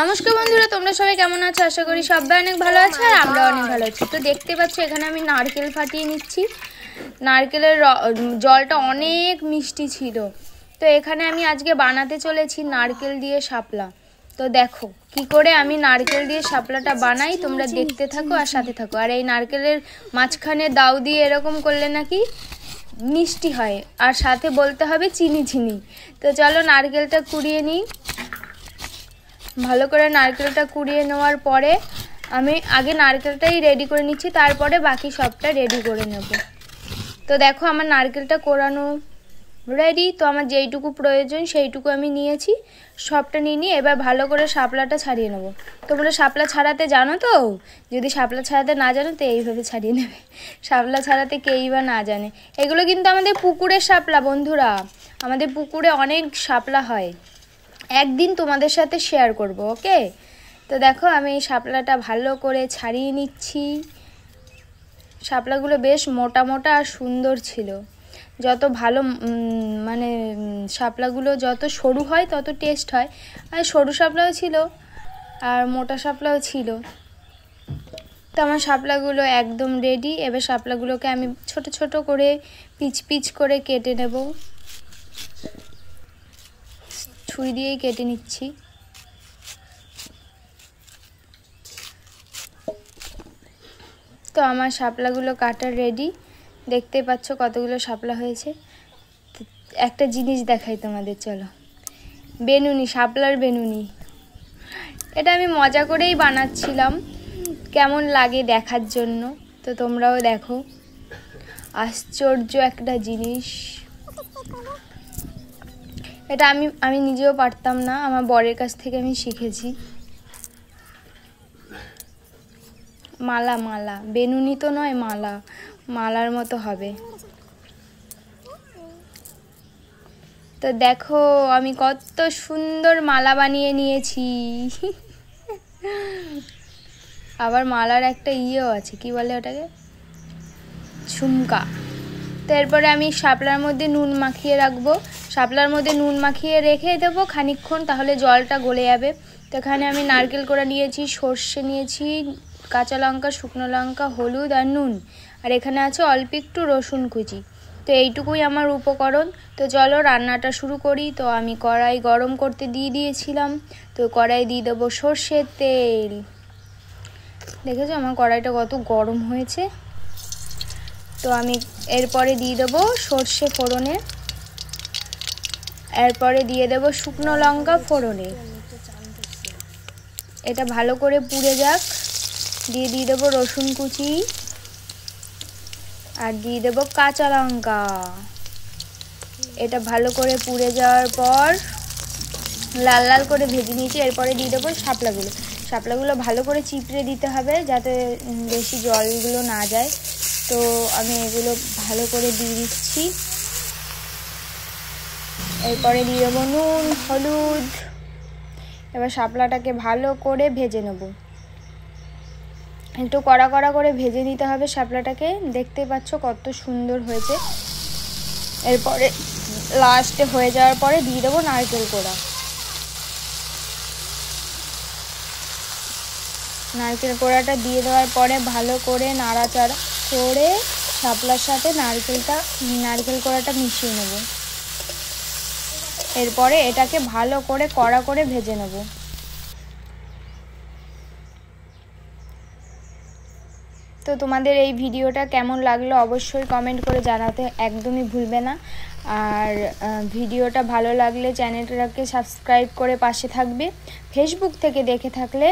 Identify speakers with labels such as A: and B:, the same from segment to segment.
A: নমস্কার বন্ধুরা, তোমরা সবাই কেমন আছো? আশা করি সবাই অনেক ভালো আছে আর আমরা অনেক ভালো আছি। তো দেখতে পাচ্ছ এখানে আমি নারকেল ফাটিয়ে নিচ্ছি। নারকেলের জলটা অনেক মিষ্টি ছিল। তো এখানে আমি আজকে বানাতে চলেছি নারকেল দিয়ে শাপলা। তো দেখো কি করে আমি নারকেল দিয়ে শাপলাটা বানাই, তোমরা দেখতে থাকো আর সাথে থাকো। আর এই নারকেলের মাঝখানে দাউ দিয়ে এরকম করলে নাকি মিষ্টি হয়, আর সাথে বলতে হবে চিনি চিনি। তো চলো নারকেলটা কুড়িয়ে নিই। ভালো করে নারকেলটা কুড়িয়ে নেওয়ার পরে আমি আগে নারকেলটাই রেডি করে নিচ্ছি, তারপরে বাকি সবটা রেডি করে নেব। তো দেখো আমার নারকেলটা কোরানো রেডি। তো আমার যেইটুকু প্রয়োজন সেইটুকু আমি নিয়েছি, সবটা নিয়ে এবার ভালো করে শাপলাটা ছাড়িয়ে নেব। তোমরা শাপলা ছাড়াতে জানো তো? যদি শাপলা ছাড়াতে না জানো তো এইভাবে ছাড়িয়ে নেবে। শাপলা ছাড়াতে কেই বা না জানে। এগুলো কিন্তু আমাদের পুকুরের শাপলা বন্ধুরা, আমাদের পুকুরে অনেক শাপলা হয়, একদিন তোমাদের সাথে শেয়ার করব, ওকে? তো দেখো আমি এই শাপলাটা ভালো করে ছাড়িয়ে নিচ্ছি। শাপলাগুলো বেশ মোটা মোটা আর সুন্দর ছিল। যত ভালো মানে শাপলাগুলো যত সরু হয় তত টেস্ট হয়। আর সরু শাপলাও ছিল আর মোটা শাপলাও ছিল। তো আমার শাপলাগুলো একদম রেডি। এবার শাপলাগুলোকে আমি ছোট ছোট করে পিচ পিচ করে কেটে নেব। ছুরি দিয়েই কেটে নিচ্ছি। তো আমার শাপলাগুলো কাটা রেডি। দেখতে পাচ্ছ কতগুলো শাপলা হয়েছে। একটা জিনিস দেখাই তোমাদের, চলো। বেনুনি, শাপলার বেনুনি। এটা আমি মজা করেই বানাচ্ছিলাম, কেমন লাগে দেখার জন্য। তো তোমরাও দেখো, আশ্চর্য একটা জিনিস। এটা আমি নিজেও পারতাম না, আমার বরের কাছ থেকে আমি শিখেছি। মালা মালা, বেনুনি তো নয়, মালা, মালার মতো হবে। তো দেখো আমি কত সুন্দর মালা বানিয়ে নিয়েছি। আবার মালার একটা ইয়েও আছে, কি বলে ওটাকে, ঝুমকা। তো এরপরে আমি শাপলার মধ্যে নুন মাখিয়ে রাখবো। শাপলার মধ্যে নুন মাখিয়ে রেখে দেবো খানিকক্ষণ, তাহলে জলটা গলে যাবে। তো এখানে আমি নারকেল কোড়া নিয়েছি, সর্ষে নিয়েছি, কাঁচা লঙ্কা, শুকনো লঙ্কা, হলুদ আর নুন। আর এখানে আছে অল্প একটু রসুন কুচি। তো এইটুকুই আমার উপকরণ। তো চলো রান্নাটা শুরু করি। তো আমি কড়াই গরম করতে দিয়ে দিয়েছিলাম। তো কড়াই দিয়ে দেবো সর্ষের তেল। দেখেছো আমার কড়াইটা কত গরম হয়েছে। তো আমি এরপরে দিয়ে দেবো সর্ষে ফোড়নে, এরপরে দিয়ে দেবো শুকনো লঙ্কা ফোড়নে। এটা ভালো করে পুড়ে যাক। দিয়ে দেবো রসুন কুচি আর দিয়ে দেবো কাঁচা লঙ্কা। এটা ভালো করে পুড়ে যাওয়ার পর লাল লাল করে ভেজে নিয়েছি। এরপরে দিয়ে দেবো শাপলাগুলো। শাপলাগুলো ভালো করে চিপড়ে দিতে হবে যাতে বেশি জলগুলো না যায়। তো আমি এগুলো ভালো করে দিয়ে দিচ্ছি। এরপরে দিয়ে দেবো নুন, হলুদ। এবার শাপলাটাকে ভালো করে ভেজে নেব। একটু কড়া কড়া করে ভেজে নিতে হবে শাপলাটাকে। দেখতে পাচ্ছ কত সুন্দর হয়েছে। এরপরে লাস্টে হয়ে যাওয়ার পরে দিয়ে দেবো নারকেল কোড়া। নারকেল কোড়াটা দিয়ে দেওয়ার পরে ভালো করে নাড়াচাড়া করে শাপলার সাথে নারকেল কোড়াটা মিশিয়ে নেব। এরপরে এটাকে ভালো করে কড়া করে ভেজে নেব। তো তোমাদের এই ভিডিওটা কেমন লাগলো অবশ্যই কমেন্ট করে জানাতে একদমই ভুলবে না। আর ভিডিওটা ভালো লাগলে চ্যানেলটাকে সাবস্ক্রাইব করে পাশে থাকবে। ফেসবুক থেকে দেখে থাকলে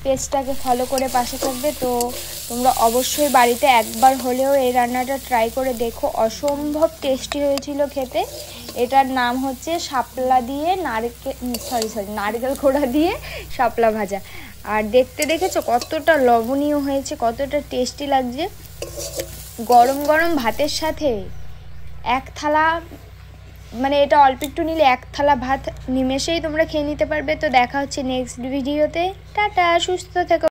A: পেজটাকে ফলো করে পাশে থাকবে। তো তোমরা অবশ্যই বাড়িতে একবার হলেও এই রান্নাটা ট্রাই করে দেখো, অসম্ভব টেস্টি হয়েছিল খেতে। এটার নাম হচ্ছে শাপলা দিয়ে নারকেল কোড়া দিয়ে শাপলা ভাজা। আর দেখতে দেখেছো কতটা লবণীয় হয়েছে, কতটা টেস্টি লাগছে। গরম গরম ভাতের সাথে এক থালা, মানে এটা অল্প একটু নিলে এক থালা ভাত নিমেষেই তোমরা খেয়ে নিতে পারবে। তো দেখা হচ্ছে নেক্সট ভিডিওতে। টাটা, সুস্থ থেকো।